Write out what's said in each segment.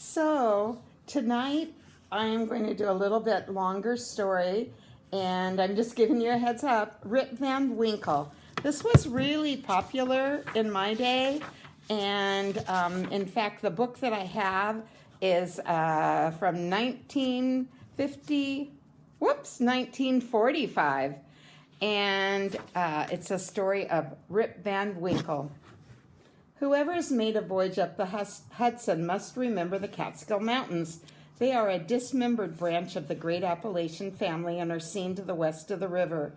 So tonight I'm going to do a little bit longer story, and I'm just giving you a heads up. Rip Van Winkle. This was really popular in my day, and in fact, the book that I have is from 1945, and it's a story of Rip Van Winkle. Whoever has made a voyage up the Hudson must remember the Catskill Mountains. They are a dismembered branch of the great Appalachian family and are seen to the west of the river.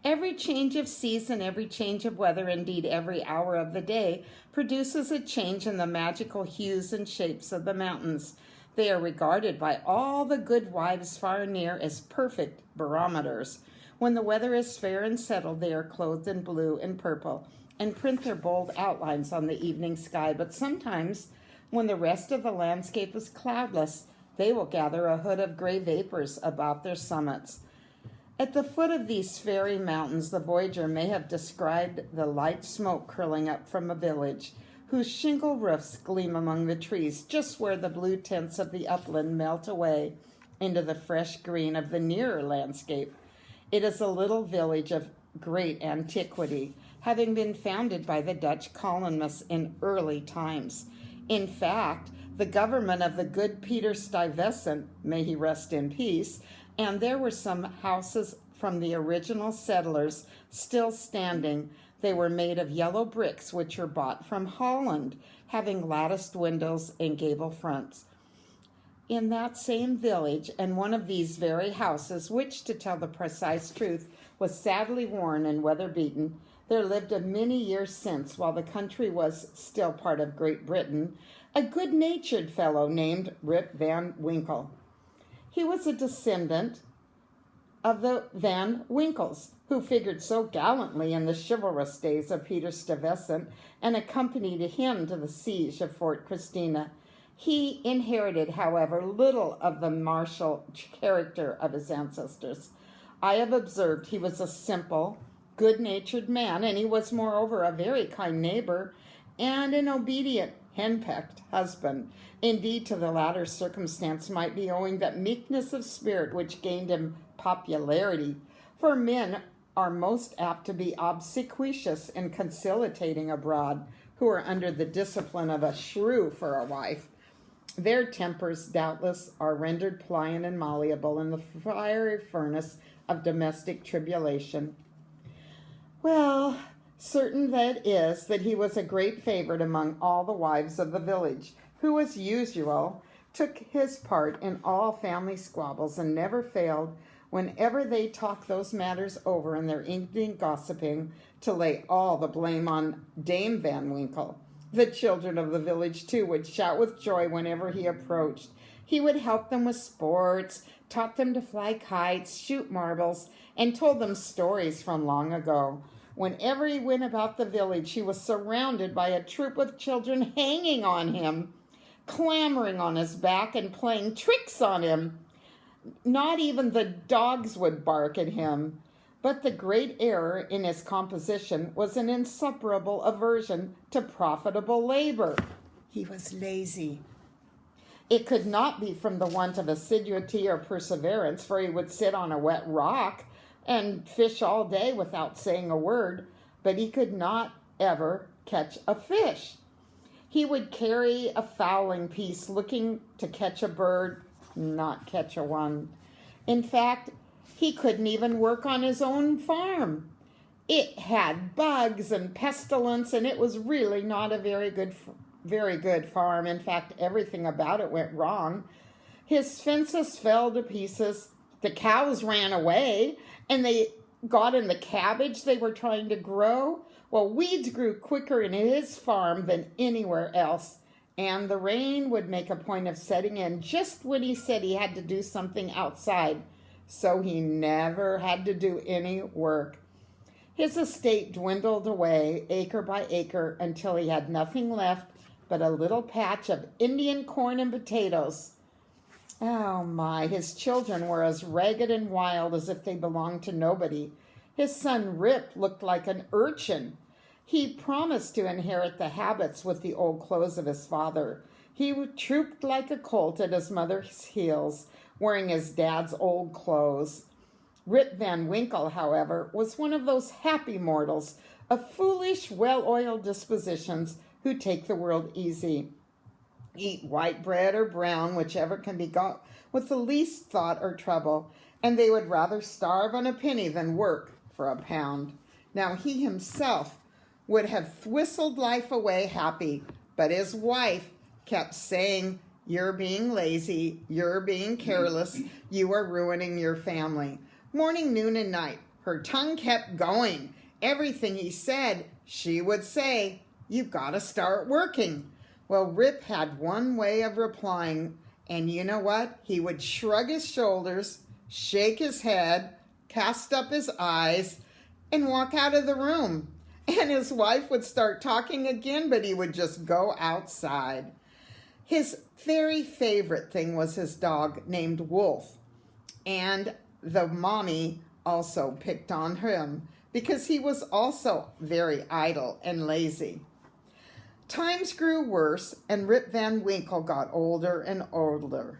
Every change of season, every change of weather, indeed every hour of the day, produces a change in the magical hues and shapes of the mountains. They are regarded by all the good wives far and near as perfect barometers. When the weather is fair and settled, they are clothed in blue and purple and print their bold outlines on the evening sky. But sometimes, when the rest of the landscape is cloudless, they will gather a hood of gray vapors about their summits. At the foot of these fairy mountains, the voyager may have described the light smoke curling up from a village, whose shingle roofs gleam among the trees, just where the blue tints of the upland melt away into the fresh green of the nearer landscape. It is a little village of great antiquity, having been founded by the Dutch colonists in early times. In fact, the government of the good Peter Stuyvesant, may he rest in peace, and there were some houses from the original settlers still standing. They were made of yellow bricks, which were bought from Holland, having latticed windows and gable fronts. In that same village, and one of these very houses, which, to tell the precise truth, was sadly worn and weather-beaten, there lived a many years since, while the country was still part of Great Britain, a good-natured fellow named Rip Van Winkle. He was a descendant of the Van Winkles, who figured so gallantly in the chivalrous days of Peter Stuyvesant and accompanied him to the siege of Fort Christina. He inherited, however, little of the martial character of his ancestors. I have observed he was a simple, good-natured man, and he was moreover a very kind neighbor and an obedient, henpecked husband. Indeed, to the latter circumstance might be owing that meekness of spirit which gained him popularity, for men are most apt to be obsequious and conciliating abroad, who are under the discipline of a shrew for a wife. Their tempers, doubtless, are rendered pliant and malleable in the fiery furnace of domestic tribulation. Well, certain that is that he was a great favorite among all the wives of the village, who, as usual, took his part in all family squabbles and never failed, whenever they talked those matters over in their evening gossiping, to lay all the blame on Dame Van Winkle. The children of the village, too, would shout with joy whenever he approached. He would help them with sports, taught them to fly kites, shoot marbles, and told them stories from long ago. Whenever he went about the village, he was surrounded by a troop of children hanging on him, clambering on his back and playing tricks on him. Not even the dogs would bark at him. But the great error in his composition was an insuperable aversion to profitable labor. He was lazy. It could not be from the want of assiduity or perseverance, for he would sit on a wet rock and fish all day without saying a word, but he could not ever catch a fish. He would carry a fowling piece looking to catch a bird, not catch a one. In fact, he couldn't even work on his own farm. It had bugs and pestilence, and it was really not a very good farm. In fact, everything about it went wrong. His fences fell to pieces. The cows ran away, and they got in the cabbage they were trying to grow. Well, weeds grew quicker in his farm than anywhere else, and the rain would make a point of setting in just when he said he had to do something outside. So he never had to do any work. His estate dwindled away acre by acre until he had nothing left but a little patch of Indian corn and potatoes. Oh my, his children were as ragged and wild as if they belonged to nobody. His son Rip looked like an urchin. He promised to inherit the habits with the old clothes of his father. He trooped like a colt at his mother's heels, wearing his dad's old clothes. Rip Van Winkle, however, was one of those happy mortals of foolish, well-oiled dispositions who take the world easy. Eat white bread or brown, whichever can be got with the least thought or trouble, and they would rather starve on a penny than work for a pound. Now he himself would have whistled life away happy, but his wife kept saying, "You're being lazy, you're being careless, you are ruining your family." Morning, noon, and night, her tongue kept going. Everything he said, she would say, "You've got to start working." Well, Rip had one way of replying, and you know what? He would shrug his shoulders, shake his head, cast up his eyes, and walk out of the room. And his wife would start talking again, but he would just go outside. His very favorite thing was his dog named Wolf, and the mommy also picked on him because he was also very idle and lazy. Times grew worse, and Rip Van Winkle got older and older.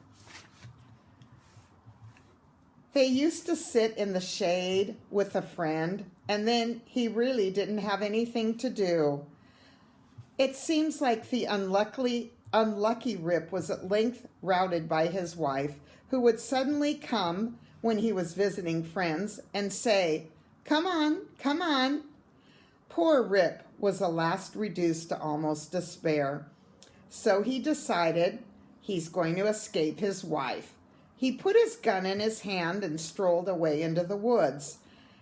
They used to sit in the shade with a friend, and then he really didn't have anything to do. It seems like the unlucky Rip was at length routed by his wife, who would suddenly come when he was visiting friends and say, "Come on, come on." Poor Rip was at last reduced to almost despair. So he decided he's going to escape his wife. He put his gun in his hand and strolled away into the woods.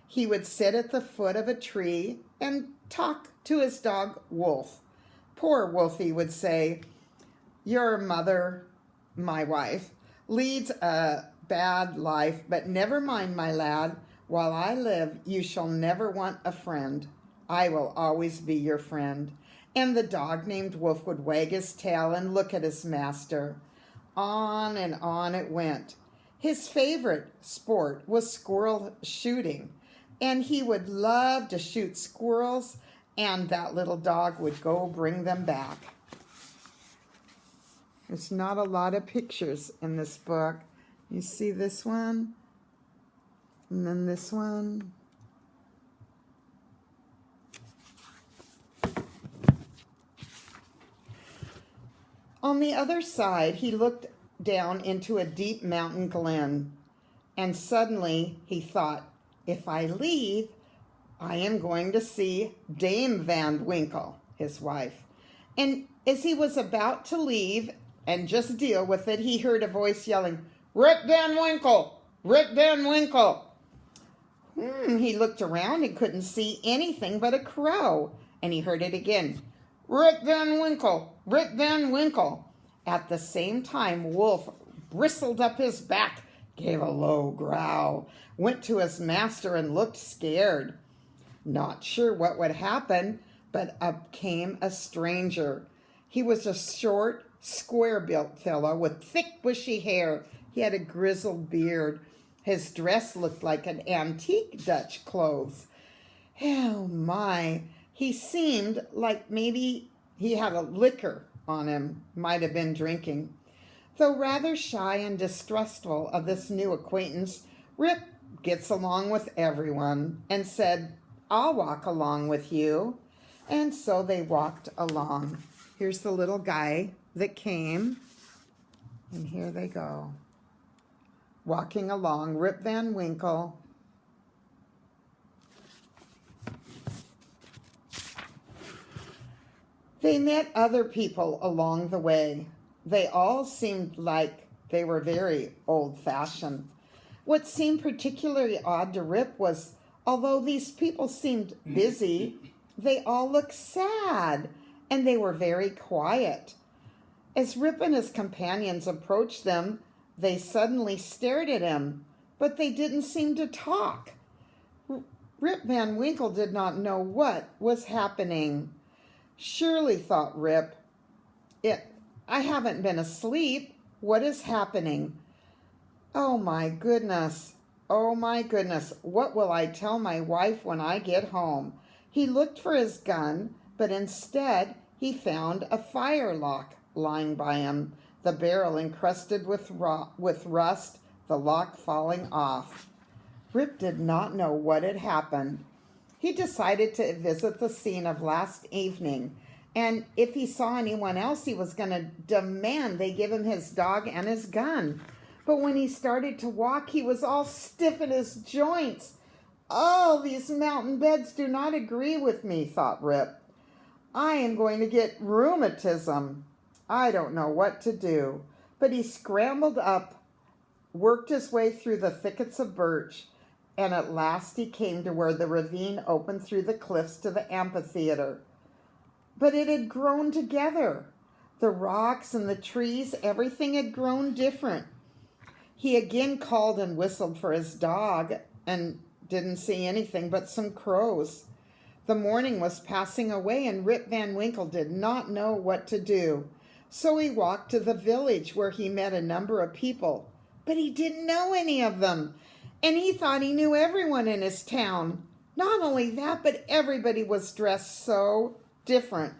He would sit at the foot of a tree and talk to his dog, Wolf. Poor Wolfie would say, "Your mother, my wife, leads a bad life, but never mind, my lad. While I live, you shall never want a friend. I will always be your friend." And the dog named Wolf would wag his tail and look at his master. On and on it went. His favorite sport was squirrel shooting, and he would love to shoot squirrels, and that little dog would go bring them back. There's not a lot of pictures in this book. You see this one, and then this one. On the other side, he looked down into a deep mountain glen, and suddenly he thought, "If I leave, I am going to see Dame Van Winkle," his wife. And as he was about to leave and just deal with it, he heard a voice yelling, "Rip Van Winkle! Rip Van Winkle!" He looked around and couldn't see anything but a crow, and he heard it again, "Rip Van Winkle! Rip Van Winkle!" At the same time, Wolf bristled up his back, gave a low growl, went to his master and looked scared. Not sure what would happen, but up came a stranger. He was a short, square-built fellow with thick, bushy hair. He had a grizzled beard. His dress looked like an antique Dutch clothes. Oh my, he seemed like maybe he had a liquor on him, might have been drinking. Though rather shy and distrustful of this new acquaintance, Rip gets along with everyone and said, "I'll walk along with you." And so they walked along. Here's the little guy that came, and here they go. Walking along, Rip Van Winkle. They met other people along the way. They all seemed like they were very old-fashioned. What seemed particularly odd to Rip was, although these people seemed busy, they all looked sad, and they were very quiet. As Rip and his companions approached them, they suddenly stared at him, but they didn't seem to talk. Rip Van Winkle did not know what was happening. Surely, thought Rip, I haven't been asleep. What is happening? Oh my goodness. Oh my goodness. What will I tell my wife when I get home? He looked for his gun, but instead he found a firelock lying by him, the barrel encrusted with rust, the lock falling off. Rip did not know what had happened. He decided to visit the scene of last evening, and if he saw anyone else, he was going to demand they give him his dog and his gun. But when he started to walk, he was all stiff in his joints. Oh, these mountain beds do not agree with me, thought Rip. I am going to get rheumatism. I don't know what to do. But he scrambled up, worked his way through the thickets of birch, and at last he came to where the ravine opened through the cliffs to the amphitheater. But it had grown together. The rocks and the trees, everything had grown different. He again called and whistled for his dog and didn't see anything but some crows. The morning was passing away, and Rip Van Winkle did not know what to do. So he walked to the village, where he met a number of people, but he didn't know any of them, and he thought he knew everyone in his town. Not only that, but everybody was dressed so different.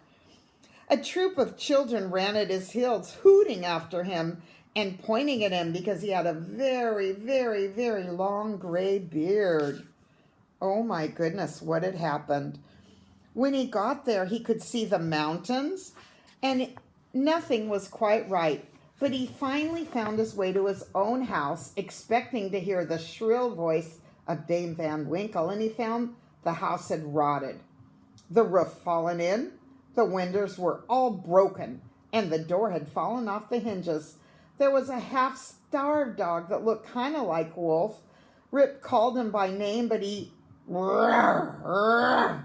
A troop of children ran at his heels, hooting after him and pointing at him because he had a very, very, very long gray beard. Oh my goodness, what had happened? When he got there, he could see the mountains, and nothing was quite right. But he finally found his way to his own house, expecting to hear the shrill voice of Dame Van Winkle, and he found the house had rotted. The roof fallen in, the windows were all broken, and the door had fallen off the hinges. There was a half-starved dog that looked kind of like Wolf. Rip called him by name, but he... My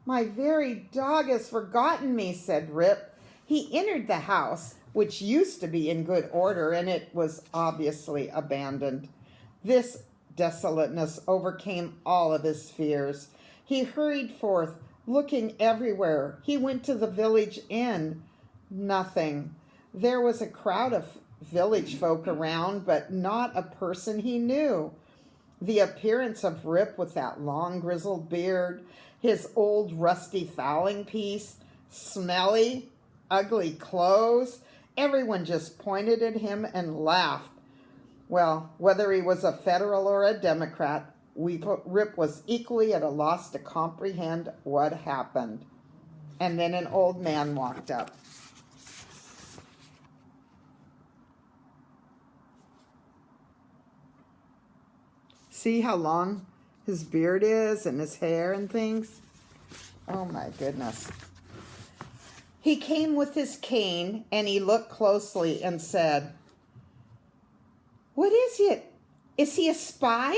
very dog has forgotten me, said Rip. He entered the house, which used to be in good order, and it was obviously abandoned. This desolateness overcame all of his fears. He hurried forth, looking everywhere. He went to the village inn. Nothing. There was a crowd of village folk around, but not a person he knew. The appearance of Rip with that long grizzled beard, his old rusty fowling piece, smelly, ugly clothes, everyone just pointed at him and laughed. Well, whether he was a Federal or a Democrat, Rip was equally at a loss to comprehend what happened. And then an old man walked up. See how long his beard is and his hair and things? Oh my goodness. He came with his cane, and he looked closely and said, "What is it? Is he a spy?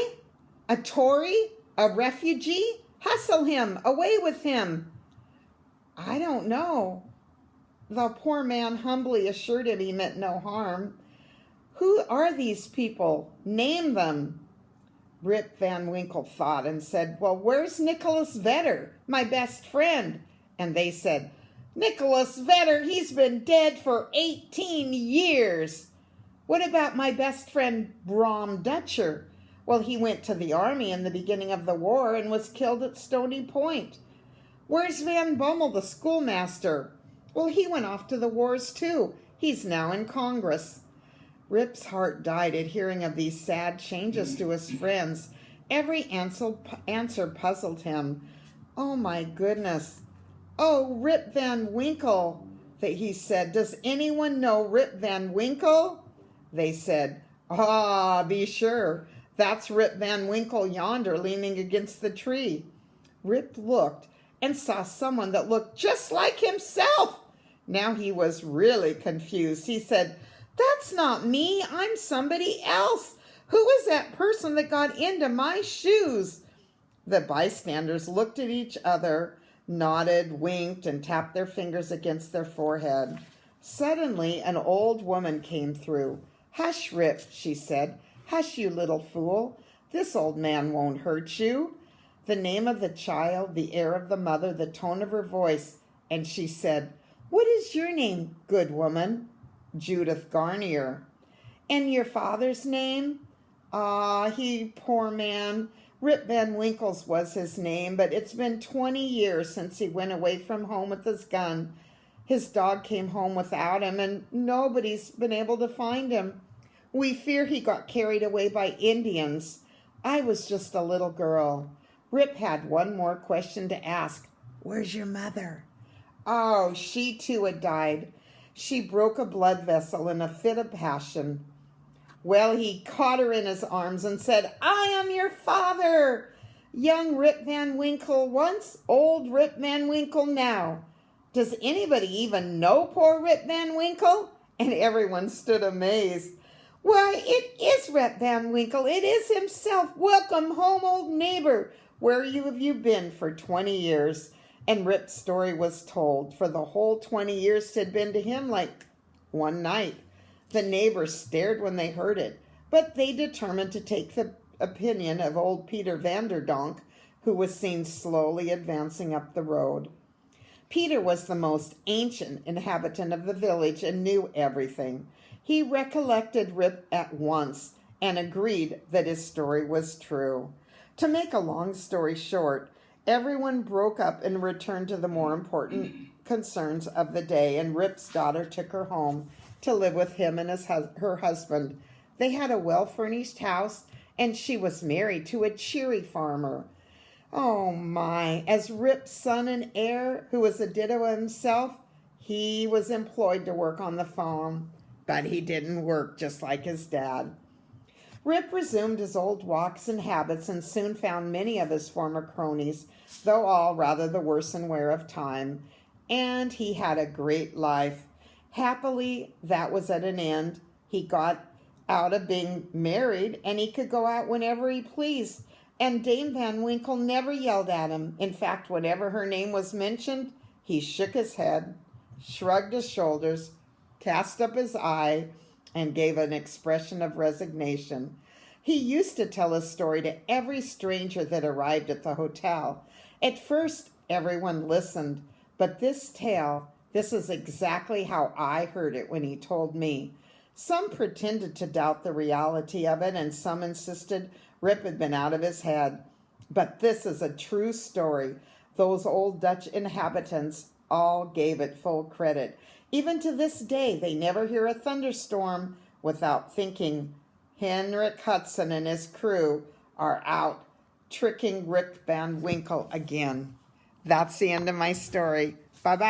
A Tory? A refugee? Hustle him! Away with him!" "I don't know." The poor man humbly assured him he meant no harm. "Who are these people? Name them." Rip Van Winkle thought and said, "Well, where's Nicholas Vedder, my best friend?" And they said, "Nicholas Vedder, he's been dead for 18 years. What about my best friend, Brom Dutcher? Well, he went to the army in the beginning of the war and was killed at Stony Point. Where's Van Bummel, the schoolmaster? Well, he went off to the wars too. He's now in Congress." Rip's heart died at hearing of these sad changes to his friends. Every answer puzzled him. Oh my goodness. "Oh, Rip Van Winkle," he said. "Does anyone know Rip Van Winkle?" They said, "Ah, be sure. That's Rip Van Winkle yonder, leaning against the tree." Rip looked and saw someone that looked just like himself. Now he was really confused. He said, "That's not me. I'm somebody else. Who is that person that got into my shoes?" The bystanders looked at each other, nodded, winked, and tapped their fingers against their forehead. Suddenly, an old woman came through. "Hush, Rip," she said. "Hush, you little fool. This old man won't hurt you." The name of the child, the air of the mother, the tone of her voice, and she said, "What is your name, good woman?" "Judith Garnier." "And your father's name?" "Ah, he, poor man, Rip Van Winkle's was his name, but it's been 20 years since he went away from home with his gun. His dog came home without him, and nobody's been able to find him. We fear he got carried away by Indians. I was just a little girl. Rip had one more question to ask. Where's your mother? Oh, she too had died. She broke a blood vessel in a fit of passion. Well, he caught her in his arms and said, I am your father. Young Rip Van Winkle once, old Rip Van Winkle now. Does anybody even know poor Rip Van Winkle? And everyone stood amazed. Why, it is Rip Van Winkle. It is himself. Welcome home, old neighbor. Where have you been for 20 years? And Rip's story was told, for the whole 20 years had been to him like one night. The neighbors stared when they heard it, but they determined to take the opinion of old Peter Vanderdonk, who was seen slowly advancing up the road. Peter was the most ancient inhabitant of the village and knew everything. He recollected Rip at once and agreed that his story was true. To make a long story short, everyone broke up and returned to the more important concerns of the day, and Rip's daughter took her home to live with him and her husband. They had a well-furnished house, and she was married to a cheery farmer. Oh my, as Rip's son and heir, who was a ditto himself, he was employed to work on the farm, but he didn't work just like his dad. Rip resumed his old walks and habits and soon found many of his former cronies, though all rather the worse and wear of time, and he had a great life. Happily, that was at an end. He got out of being married, and he could go out whenever he pleased, and Dame Van Winkle never yelled at him. In fact, whenever her name was mentioned, he shook his head, shrugged his shoulders, cast up his eye, and gave an expression of resignation. He used to tell his story to every stranger that arrived at the hotel. At first, everyone listened, but this is exactly how I heard it when he told me. Some pretended to doubt the reality of it, and some insisted Rip had been out of his head. But this is a true story. Those old Dutch inhabitants all gave it full credit. Even to this day, they never hear a thunderstorm without thinking Henrik Hudson and his crew are out tricking Rip Van Winkle again. That's the end of my story. Bye-bye.